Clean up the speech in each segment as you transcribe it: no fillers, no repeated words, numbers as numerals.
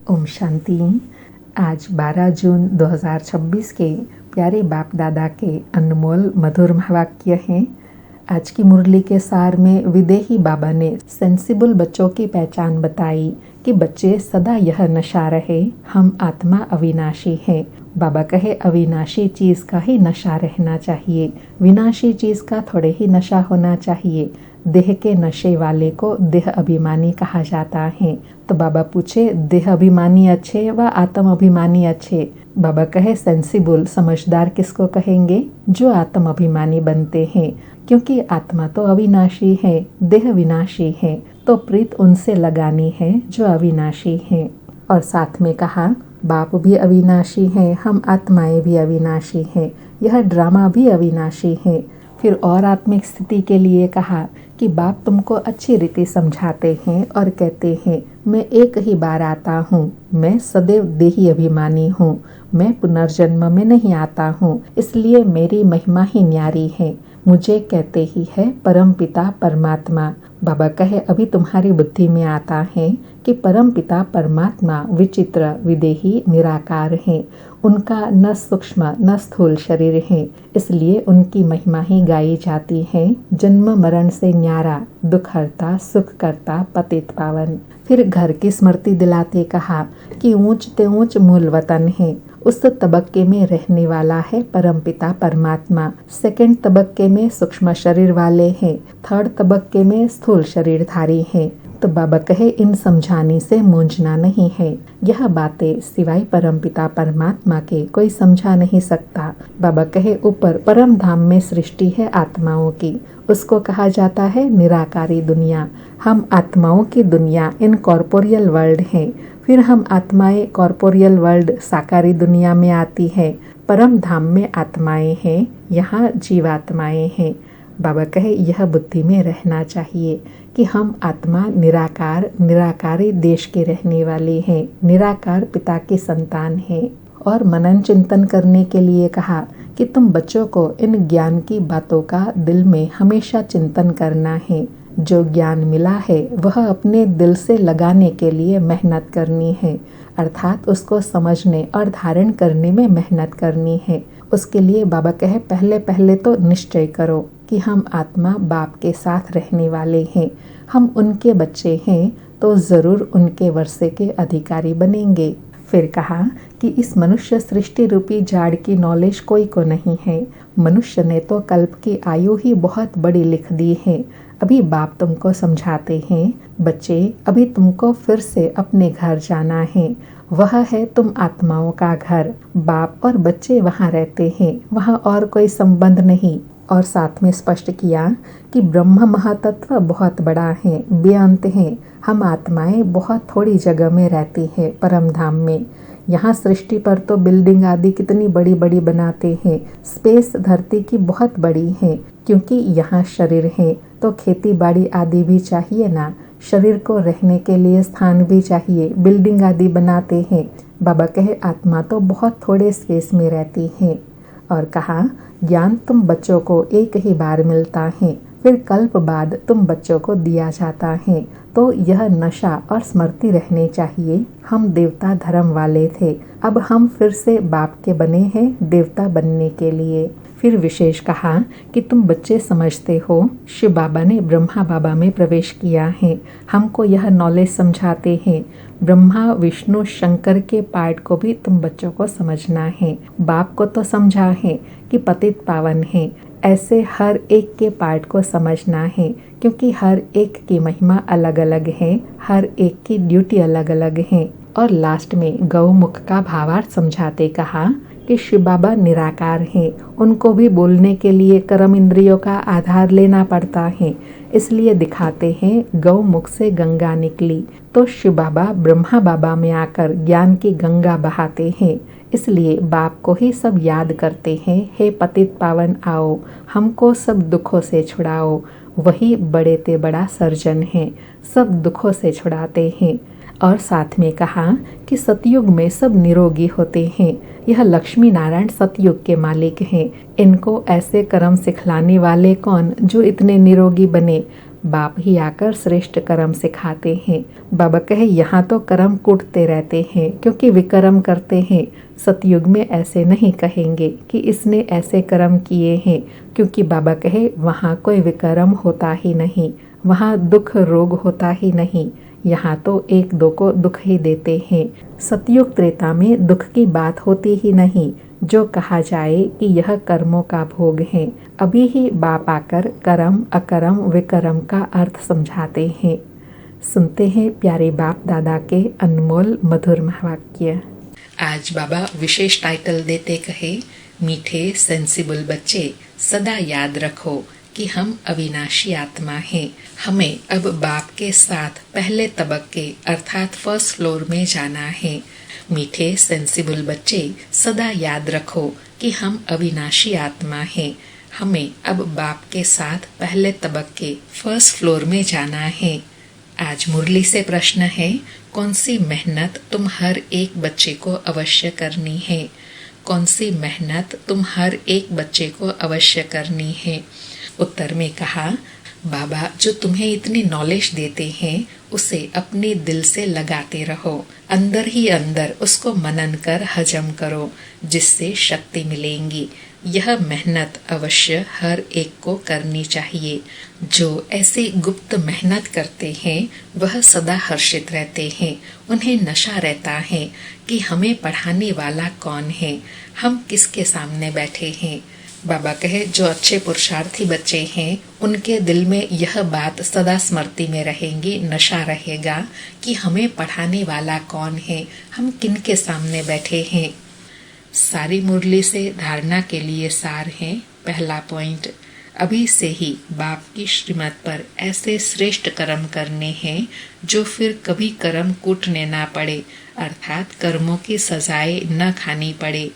ओम शांति। आज 12 जून 2026 के प्यारे बाप दादा के अनमोल मधुर वाक्य हैं। आज की मुरली के सार में विदेही बाबा ने सेंसिबल बच्चों की पहचान बताई कि बच्चे सदा यह नशा रहे, हम आत्मा अविनाशी हैं। बाबा कहे अविनाशी चीज़ का ही नशा रहना चाहिए, विनाशी चीज़ का थोड़े ही नशा होना चाहिए। देह के नशे वाले को देह अभिमानी कहा जाता है। तो बाबा पूछे देह अभिमानी अच्छे व आत्म अभिमानी अच्छे? बाबा कहे सेंसिबल समझदार किसको कहेंगे? जो आत्म अभिमानी बनते हैं, क्योंकि आत्मा तो अविनाशी है, देह विनाशी है। तो प्रीत उनसे लगानी है जो अविनाशी हैं। और साथ में कहा बाप भी अविनाशी हैं, हम आत्माएं भी अविनाशी हैं, यह ड्रामा भी अविनाशी है। फिर और आत्मिक स्थिति के लिए कहा कि बाप तुमको अच्छी रीति समझाते हैं और कहते हैं मैं एक ही बार आता हूँ, मैं सदैव देही अभिमानी हूँ, मैं पुनर्जन्म में नहीं आता हूँ, इसलिए मेरी महिमा ही न्यारी है। मुझे कहते ही है परम पिता परमात्मा। बाबा कहे अभी तुम्हारी बुद्धि में आता है कि परम पिता परमात्मा विचित्र विदेही निराकार हैं। उनका न सूक्ष्म न स्थूल शरीर है, इसलिए उनकी महिमा ही गाई जाती है। जन्म मरण से न्यारा, दुख हरता सुख करता पतित पावन। फिर घर की स्मृति दिलाते कहा कि ऊंच ते ऊंच मूल वतन है, उस तबक्के में रहने वाला है परमपिता परमात्मा। सेकंड तबक्के में सूक्ष्म शरीर वाले हैं, थर्ड तबक्के में स्थूल शरीरधारी हैं। तो बाबा कहे इन समझाने से मूंझना नहीं है, यह बातें सिवाय परमपिता परमात्मा के कोई समझा नहीं सकता। बाबा कहे ऊपर परम धाम में सृष्टि है आत्माओं की, उसको कहा जाता है निराकारी दुनिया। हम आत्माओं की दुनिया इन कॉर्पोरियल वर्ल्ड हैं, फिर हम आत्माएं कॉर्पोरियल वर्ल्ड साकारी दुनिया में आती हैं। परम धाम में आत्माएं हैं, यहाँ जीवात्माएं हैं। बाबा कहे यह बुद्धि में रहना चाहिए कि हम आत्मा निराकार निराकारी देश के रहने वाले हैं, निराकार पिता की संतान हैं। और मनन चिंतन करने के लिए कहा कि तुम बच्चों को इन ज्ञान की बातों का दिल में हमेशा चिंतन करना है। जो ज्ञान मिला है वह अपने दिल से लगाने के लिए मेहनत करनी है, अर्थात उसको समझने और धारण करने में मेहनत करनी है। उसके लिए बाबा कहे पहले पहले तो निश्चय करो कि हम आत्मा बाप के साथ रहने वाले हैं, हम उनके बच्चे हैं, तो ज़रूर उनके वर्षे के अधिकारी बनेंगे। फिर कहा कि इस मनुष्य सृष्टि रूपी झाड़ की नॉलेज कोई को नहीं है। मनुष्य ने तो कल्प की आयु ही बहुत बड़ी लिख दी है। अभी बाप तुमको समझाते हैं बच्चे, अभी तुमको फिर से अपने घर जाना है, वह है तुम आत्माओं का घर। बाप और बच्चे वहाँ रहते हैं, वहाँ और कोई संबंध नहीं। और साथ में स्पष्ट किया कि ब्रह्म महातत्व बहुत बड़ा है, बेअंत है। हम आत्माएं बहुत थोड़ी जगह में रहती हैं परम धाम में। यहाँ सृष्टि पर तो बिल्डिंग आदि कितनी बड़ी बड़ी बनाते हैं, स्पेस धरती की बहुत बड़ी है, क्योंकि यहाँ शरीर है तो खेती बाड़ी आदि भी चाहिए ना, शरीर को रहने के लिए स्थान भी चाहिए, बिल्डिंग आदि बनाते हैं। बाबा कहे आत्मा तो बहुत थोड़े स्पेस में रहती है। और कहा ज्ञान तुम बच्चों को एक ही बार मिलता है, फिर कल्प बाद तुम बच्चों को दिया जाता है। तो यह नशा और स्मृति रहने चाहिए, हम देवता धर्म वाले थे, अब हम फिर से बाप के बने हैं देवता बनने के लिए। फिर विशेष कहा कि तुम बच्चे समझते हो शिव बाबा ने ब्रह्मा बाबा में प्रवेश किया है, हमको यह नॉलेज समझाते हैं। ब्रह्मा विष्णु शंकर के पार्ट को भी तुम बच्चों को समझना है। बाप को तो समझा है कि पतित पावन है, ऐसे हर एक के पार्ट को समझना है, क्योंकि हर एक की महिमा अलग अलग है, हर एक की ड्यूटी अलग अलग है। और लास्ट में गौमुख का भावार्थ समझाते कहा कि शिव बाबा निराकार हैं, उनको भी बोलने के लिए कर्म इंद्रियों का आधार लेना पड़ता है, इसलिए दिखाते हैं गौमुख से गंगा निकली। तो शिव बाबा ब्रह्मा बाबा में आकर ज्ञान की गंगा बहाते हैं, इसलिए बाप को ही सब याद करते हैं, हे पतित पावन आओ, हमको सब दुखों से छुड़ाओ। वही बड़े ते बड़ा सर्जन है, सब दुखों से छुड़ाते हैं। और साथ में कहा कि सतयुग में सब निरोगी होते हैं, यह लक्ष्मी नारायण सतयुग के मालिक हैं। इनको ऐसे कर्म सिखलाने वाले कौन जो इतने निरोगी बने? बाप ही आकर श्रेष्ठ कर्म सिखाते हैं। बाबा कहे यहाँ तो कर्म कूटते रहते हैं क्योंकि विकर्म करते हैं। सतयुग में ऐसे नहीं कहेंगे कि इसने ऐसे कर्म किए हैं, क्योंकि बाबा कहे वहाँ कोई विकर्म होता ही नहीं, वहाँ दुख रोग होता ही नहीं, यहाँ तो एक दो को दुख ही देते हैं। सतयुग त्रेता में दुख की बात होती ही नहीं, जो कहा जाए कि यह कर्मों का भोग है। अभी ही बाप आकर कर्म अकर्म विकर्म का अर्थ समझाते हैं। सुनते हैं प्यारे बाप दादा के अनमोल मधुर महावाक्य। आज बाबा विशेष टाइटल देते कहे, मीठे सेंसिबल बच्चे सदा याद रखो कि हम अविनाशी आत्मा हैं। हमें अब बाप के साथ पहले तबक्के अर्थात फर्स्ट फ्लोर में जाना है। मीठे सेंसिबल बच्चे सदा याद रखो कि हम अविनाशी आत्मा हैं। हमें अब बाप के साथ पहले तबक्के फर्स्ट फ्लोर में जाना है। आज मुरली से प्रश्न है, कौन सी मेहनत तुम हर एक बच्चे को अवश्य करनी है? कौन सी मेहनत तुम हर एक बच्चे को अवश्य करनी है? उत्तर में कहा, बाबा जो तुम्हें इतनी नॉलेज देते हैं उसे अपने दिल से लगाते रहो, अंदर ही अंदर उसको मनन कर हजम करो, जिससे शक्ति मिलेंगी। यह मेहनत अवश्य हर एक को करनी चाहिए। जो ऐसी गुप्त मेहनत करते हैं वह सदा हर्षित रहते हैं। उन्हें नशा रहता है कि हमें पढ़ाने वाला कौन है, हम किसके सामने बैठे हैं। बाबा कहे जो अच्छे पुरुषार्थी बच्चे हैं उनके दिल में यह बात सदा स्मृति में रहेंगी, नशा रहेगा कि हमें पढ़ाने वाला कौन है, हम किन के सामने बैठे हैं। सारी मुरली से धारणा के लिए सार है। पहला पॉइंट, अभी से ही बाप की श्रीमत पर ऐसे श्रेष्ठ कर्म करने हैं जो फिर कभी कर्म कूटने ना पड़े, अर्थात कर्मों की सजाएं न खानी पड़े।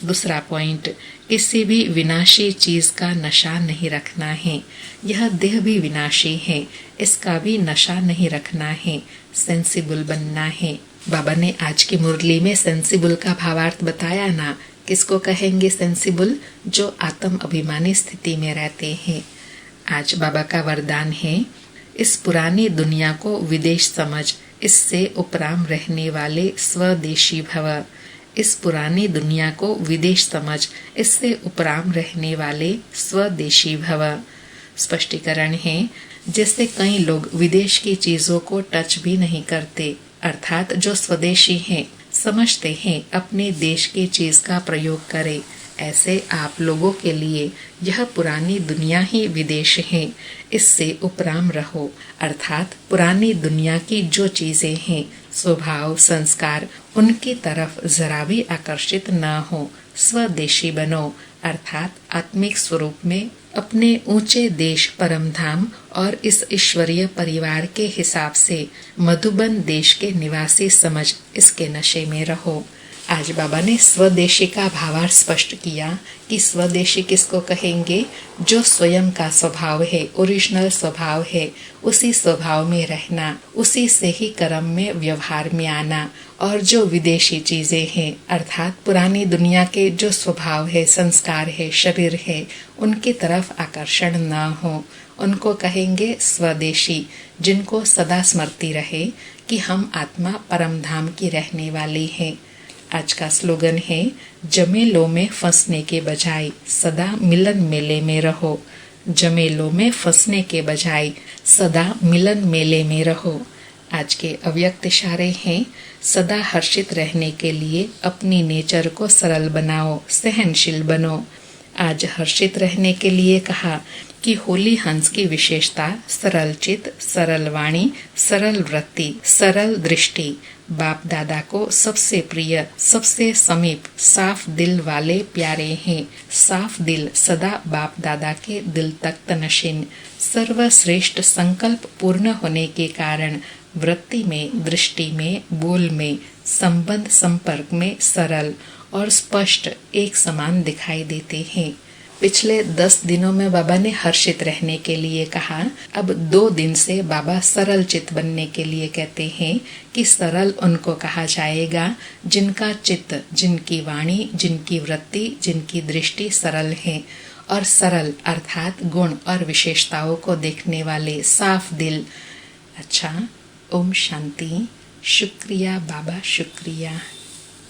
दूसरा पॉइंट, किसी भी विनाशी चीज का नशा नहीं रखना है। यह देह भी विनाशी है, इसका भी नशा नहीं रखना है, सेंसिबल बनना है। बाबा ने आज की मुरली में सेंसिबल का भावार्थ बताया ना। किसको कहेंगे सेंसिबल? जो आत्म अभिमानी स्थिति में रहते हैं। आज बाबा का वरदान है, इस पुरानी दुनिया को विदेश समझ, इससे उपराम रहने वाले स्वदेशी भव। इस पुरानी दुनिया को विदेश समझ, इससे उपराम रहने वाले स्वदेशी भव। स्पष्टीकरण है, जैसे कई लोग विदेश की चीजों को टच भी नहीं करते, अर्थात जो स्वदेशी हैं समझते हैं अपने देश की चीज का प्रयोग करें, ऐसे आप लोगों के लिए यह पुरानी दुनिया ही विदेश है। इससे उपराम रहो, अर्थात पुरानी दुनिया की जो चीजें हैं, स्वभाव संस्कार, उनकी तरफ जरा भी आकर्षित न हो। स्वदेशी बनो, अर्थात आत्मिक स्वरूप में अपने ऊंचे देश परम धाम और इस ईश्वरीय परिवार के हिसाब से मधुबन देश के निवासी समझ इसके नशे में रहो। आज बाबा ने स्वदेशी का भावार्थ स्पष्ट किया कि स्वदेशी किसको कहेंगे? जो स्वयं का स्वभाव है, ओरिजिनल स्वभाव है, उसी स्वभाव में रहना, उसी से ही कर्म में व्यवहार में आना। और जो विदेशी चीजें हैं, अर्थात पुरानी दुनिया के जो स्वभाव है, संस्कार है, शरीर है, उनकी तरफ आकर्षण न हो, उनको कहेंगे स्वदेशी, जिनको सदा स्मृति रहे कि हम आत्मा परम धाम की रहने वाली हैं। आज का स्लोगन है, जमेलों में फंसने के बजाय सदा मिलन मेले में रहो। जमेलों में फंसने के बजाय सदा मिलन मेले में रहो। आज के अव्यक्त इशारे हैं, सदा हर्षित रहने के लिए अपनी नेचर को सरल बनाओ, सहनशील बनो। आज हर्षित रहने के लिए कहा कि होली हंस की विशेषता सरल चित, सरल वाणी, सरल वृत्ति, सरल दृष्टि। बाप दादा को सबसे प्रिय, सबसे समीप, साफ दिल वाले प्यारे हैं। साफ दिल सदा बाप दादा के दिल तक तनशीन। सर्वश्रेष्ठ संकल्प पूर्ण होने के कारण वृत्ति में, दृष्टि में, बोल में, संबंध संपर्क में सरल और स्पष्ट एक समान दिखाई देते हैं। पिछले 10 दिनों में बाबा ने हर्षित रहने के लिए कहा। अब 2 दिन से बाबा सरल चित्त बनने के लिए कहते हैं कि सरल उनको कहा जाएगा जिनका चित्त, जिनकी वाणी, जिनकी वृत्ति, जिनकी दृष्टि सरल है। और सरल अर्थात गुण और विशेषताओं को देखने वाले साफ दिल। अच्छा, ओम शांति। शुक्रिया बाबा, शुक्रिया।